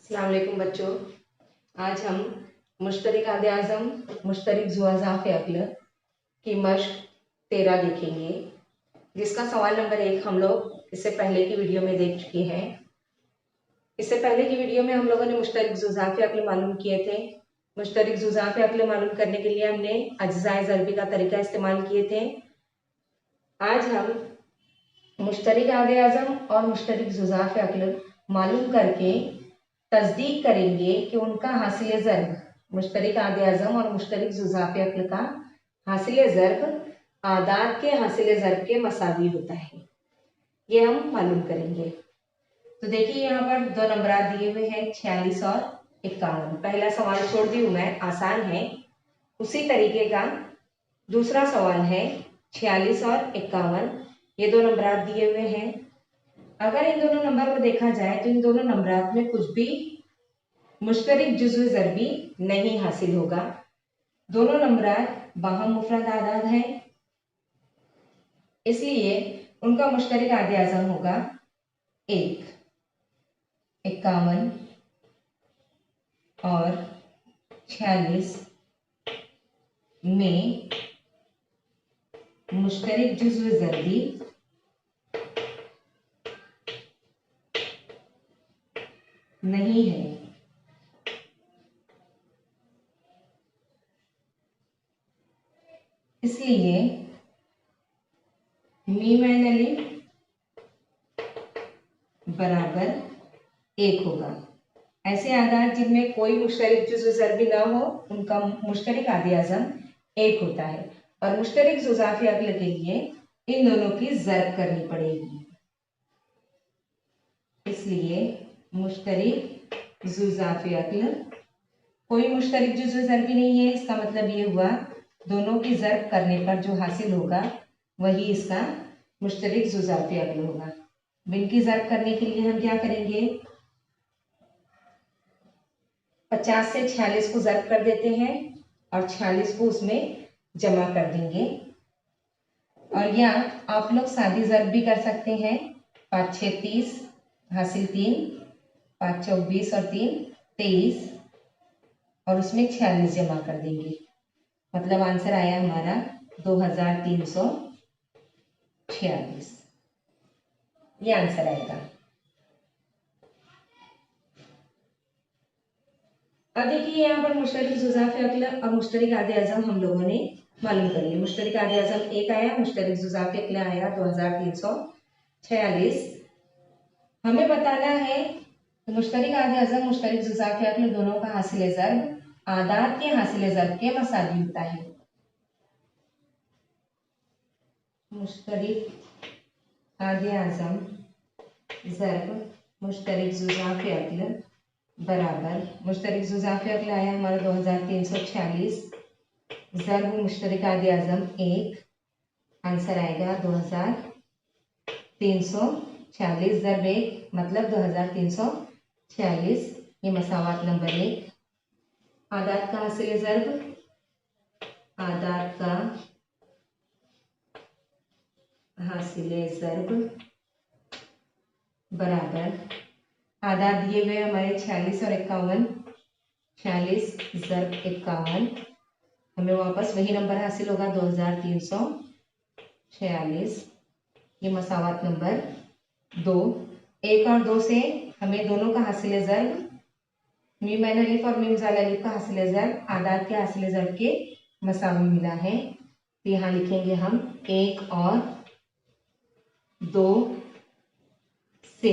अस्सलाम वालेकुम बच्चों। आज हम मुश्तरिक आदे आज़म मुश्तरिक ज़ुआज़ाफ़ अक़्ल की मश्क 13 देखेंगे, जिसका सवाल नंबर 1 हम लोग इससे पहले की वीडियो में देख चुके हैं। इससे पहले की वीडियो में हम लोगों ने मुश्तरिक ज़ुआज़ाफ़ अक़्ल मालूम किए थे। मुश्तरिक ज़ुआज़ाफ़ अक़्ल मालूम करने के लिए हमने अज्ज़ाए ज़रबी का तरीका इस्तेमाल किए थे। आज हम मुश्तरिक आदे आज़म और मुश्तरिक ज़ुआज़ाफ़ अक़्ल मालूम करके तस्दीक करेंगे कि उनका हासिल ज़र्ब मुश्तरिक आदे आज़म और मुश्तरिक ज़ुआज़ाफ़ अक़्ल का हासिल ज़र्ब आदाद के हासिल ज़र्ब के मसावी होता है। ये हम मालूम करेंगे। तो देखिए यहाँ पर दो नंबरात दिए हुए हैं 46 और 51। पहला सवाल छोड़ दी हूँ मैं, आसान है। उसी तरीके का दूसरा सवाल है 46 और 51। ये दो नंबरात दिए हुए हैं। अगर इन दोनों नंबर को देखा जाए तो इन दोनों नंबरात में कुछ भी मुश्तरिक जुज़्व ज़रबी नहीं हासिल होगा। दोनों नंबरात बाहम मुफरद आदाद हैं, इसलिए उनका मुश्तरिक आदे आज़म होगा 1, 51 और 46 में मुश्तरिक जुज़्व ज़रबी नहीं है। इसलिए मीम ऐन अलिफ बराबर 1 होगा। ऐसे आदाद जिनमें कोई मुश्तरिक जुज़्व ज़रबी ना हो उनका मुश्तरिक आदे आज़म 1 होता है, और मुश्तरिक ज़ुआज़ाफ़ अक़्ल के लिए इन दोनों की ज़र्ब करनी पड़ेगी। इसलिए मुश्तरिक ज़ुआज़ाफ़ अक़्ल, कोई मुश्तरिक जुज़्व ज़रबी नहीं है, इसका मतलब ये हुआ दोनों की ज़र्ब करने पर जो हासिल होगा वही इसका मुश्तरिक ज़ुआज़ाफ़ अक़्ल होगा। इनकी ज़र्ब करने के लिए हम क्या करेंगे, 50 से 46 को ज़र्ब कर देते हैं और 46 को उसमें जमा कर देंगे। और या आप लोग सादी ज़र्ब भी कर सकते हैं। 5 6 30 हासिल 3, 5 चौक 20 और 3 23 और उसमें 46 जमा कर देंगे। मतलब आंसर आया हमारा 2346। ये आंसर आएगा। अब देखिए यहाँ पर मुश्तरिक ज़ुआज़ाफ़ अक़्ल और मुश्तरिक आदे आज़म हम लोगों ने मालूम कर लिए। मुश्तरिक आदे आज़म 1 आया, मुश्तरिक ज़ुआज़ाफ़ अक़्ल आया 2346। हमें बताना है मुश्तरिक आदे आज़म मुश्तरिक ज़ुआज़ाफ़ अक़्ल दोनों का हासिल ज़र्ब आदाद के हासिल ज़र्ब के मसावी होता है। मुश्तरिक आदे आज़म ज़र्ब मुश्तरिक ज़ुआज़ाफ़ अक़्ल बराबर, मुश्तरिक ज़ुआज़ाफ़ अक़्ल आया हमारा 2346, ज़र्ब मुश्तरिक आदे आज़म 1, आंसर आएगा 2346। ज़र्ब 1 मतलब 2346। ये मसावात नंबर 1। आदाद का हासिल ज़र्ब, आदाद का हासिल ज़र्ब बराबर, आदाद दिए गए हमारे 46 और 51। 46 ज़र्ब 51, हमें वापस वही नंबर हासिल होगा 2346। ये मसावात नंबर 2। 1 और 2 से हमें दोनों का हासिल ज़र्ब मीम ऐन अलिफ और मीम ज़ाल अलिफ का हासिल ज़र्ब आदाद के हासिल ज़र्ब के मसावी मिला है। तो यहाँ लिखेंगे हम 1 और 2 से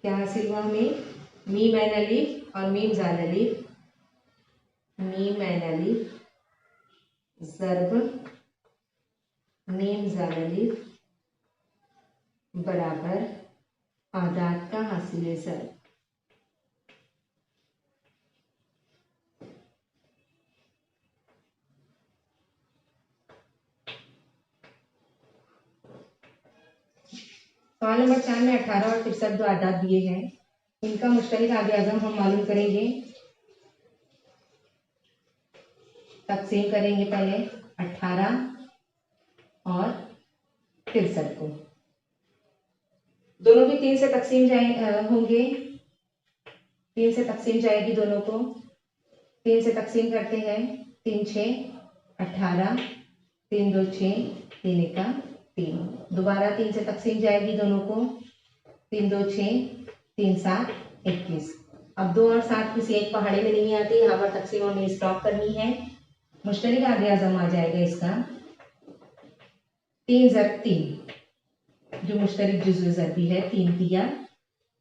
क्या हासिल हुआ हमें, मीम ऐन अलिफ और मीम ज़ाल अलिफ, मीम ऐन अलिफ ज़र्ब मीम ज़ाल अलिफ बराबर आदाद का हासिल ज़र्ब। सवाल नंबर 4 में 18 और 63 दो आदाद दिए हैं, इनका मुश्तरिक आदे आज़म हम मालूम करेंगे। तक़सीम करेंगे पहले 18 और 63 को। दोनों भी 3 से तकसीम होंगे, 3 से तकसीम जाएगी दोनों को। 3 से तकसीम करते हैं, 3 6 18, 3 2 6, 3 1 3। दोबारा 3 से तकसीम जाएगी दोनों को, 3 2 6, 3 7 21। अब 2 और 7 किसी एक पहाड़ी में नहीं आती, यहाँ पर तकसीम हमें स्टॉप करनी है। मुश्तरिक आदे आज़म आ जाएगा इसका 3 ज़रब 3, जो मुश्तरिक जुज़्व ज़रबी है, 3 तिया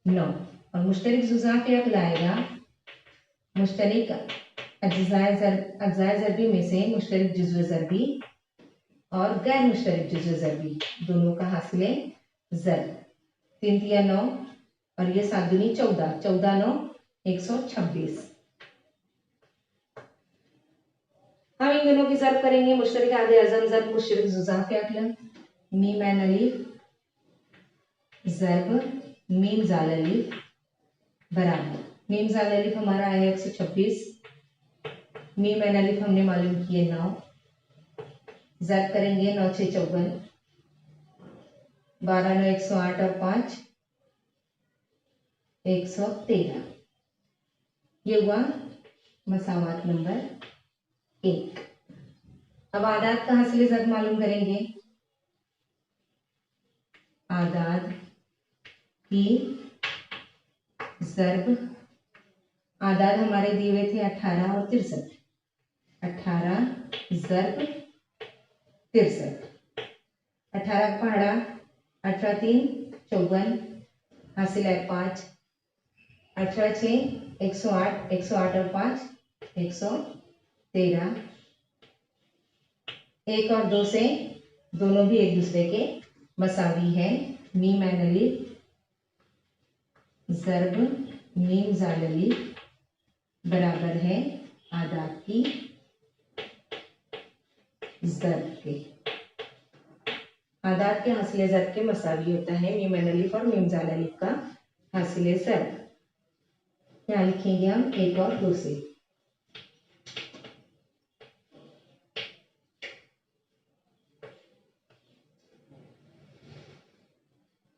9। और मुश्तरिक जुज़ाफ़े अक़ल आएगा मुश्तरिक अज्ज़ाए ज़रबी में से मुश्तरिक जुज़्व ज़रबी और गैर मुश्तरिक जुज़्व ज़रबी दोनों का हासिले ज़रब। 3 तिया 9 और ये 7 दूनी 14, 14 9 126। हम इन दोनों की ज़रब करेंगे। मुश्तरिक आदे आज़म ज़रब मुश्तरिक जुज़ाफ़े अक़ल, मीम ऐन अलिफ ज़रब मीम ज़ाल अलिफ बराबर। मीम ज़ाल अलिफ हमारा आया 126, मीम ऐन अलिफ हमने मालूम किए 9। ज़रब करेंगे 9 6 54, 12 9 108 और 5 113। ये हुआ मसावात नंबर 1। अब आदाद का हासिल ज़रब मालूम करेंगे। आदाद की ज़रब, आदाद हमारे दिए हुए थे 18 और 63। 18 ज़रब 63, 18 का पहाड़ा 18 3 54, हासिल है 5। 18 6 108, 108 और 5 113। 1 और 2 से दोनों भी एक दूसरे के मसावी है। मीम ऐन अलिफ ज़रब मीम ज़ाल अलिफ बराबर है आदाद की ज़रब के। आदाद के हासिल ज़रब के मसावी होता है मीम ऐन अलिफ और मीम ज़ाल अलिफ का हासिल ज़रब। यहाँ लिखेंगे हम 1 और 2 से।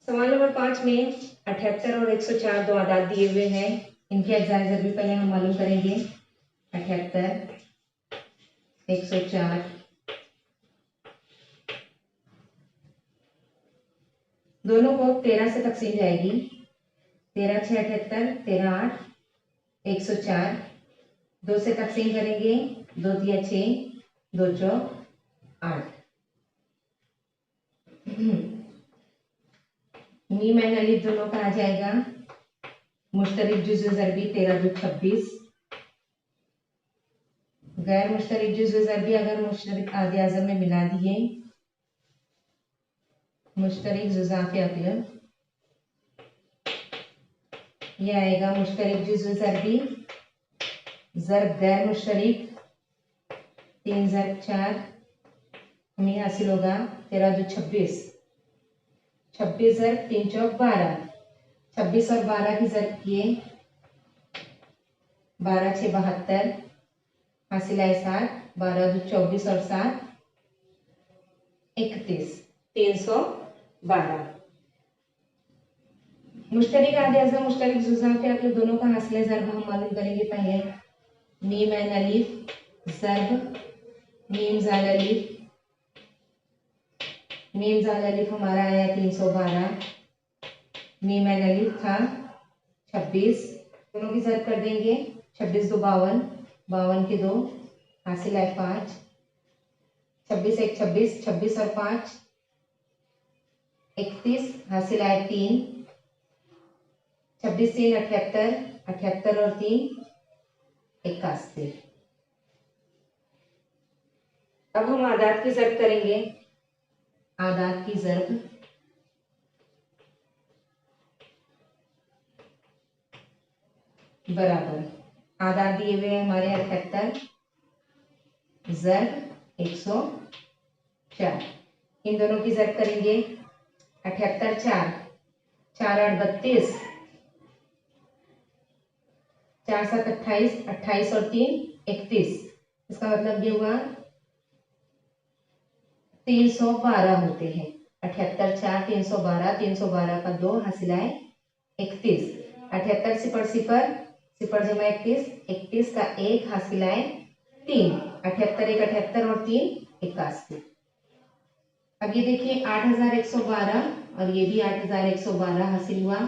सवाल नंबर 5 में 78 और 104 दो आदाद दिए हुए हैं। इनके अज्जाए ज़रबी पहले हम मालूम करेंगे। 78 104, दोनों को 13 से तकसीम जाएगी। 13 6 78, 13 8 104। 2 से तकसीम करेंगे, 2 तिया 6, 2 चौक 8। मीम ऐन अलिफ दोनों का आ जाएगा मुश्तरिक जुज़्व ज़रबी 13 2 26। गैर मुश्तरिक जुज़्व ज़रबी अगर मुश्तरिक आदे आज़म में मिला दिए, मुश्तरिक जुज़ाफ़े अक़ल, ये आएगा मुश्तरिक जुज़्व ज़रबी ज़रब गैर मुश्तरिक 3 ज़रब 4, हमें हासिल होगा 13 2 26। 26 ज़रब 3 चौक 12, 26 और 12 की ज़रब किए 12 6 72, हासिल है 7। 12 2 24 और 7 31, 312। मुश्तरिक आदे आज़म मुश्तरिक जुज़ाफ़े अक़ल दोनों का हासिल ज़रब हम मालूम करेंगे पहले। मीम ऐन अलिफ ज़रब मीम ज़ाल अलिफ, मीम ज़ाल अलिफ हमारा आया 312, मीम ऐन अलिफ था 26, दोनों की ज़रब कर देंगे। 26 2 52, 52 के 2, हासिल है 5। 26 1 26, 26 और 5 31, हासिल है 3। 26 3 78, 78 और 3 81। अब हम आदाद की ज़रब करेंगे। आदाद की ज़रब बराबर आदाद दिए हुए हैं हमारे 78 ज़रब 104। इन दोनों की ज़रब करेंगे। 78 4, 4 8 32, 4 7 28, 28 और 3 31। इसका मतलब ये हुआ 312 होते हैं। 78 4 312, 312 का 2 हासिलाए 31, 78 सिपर सिपर सिपर जमा 31, 31 का 1 हासिलाए 3, 78 1 78 और 3 81। अब ये देखिए 8112 और ये भी 8112 हासिल हुआ।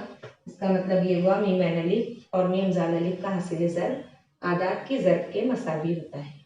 इसका मतलब ये हुआ मीम एनालिफ और मीम जाल अलिफ का हासिल ज़र आदाद की ज़र्ब के मसावी होता है।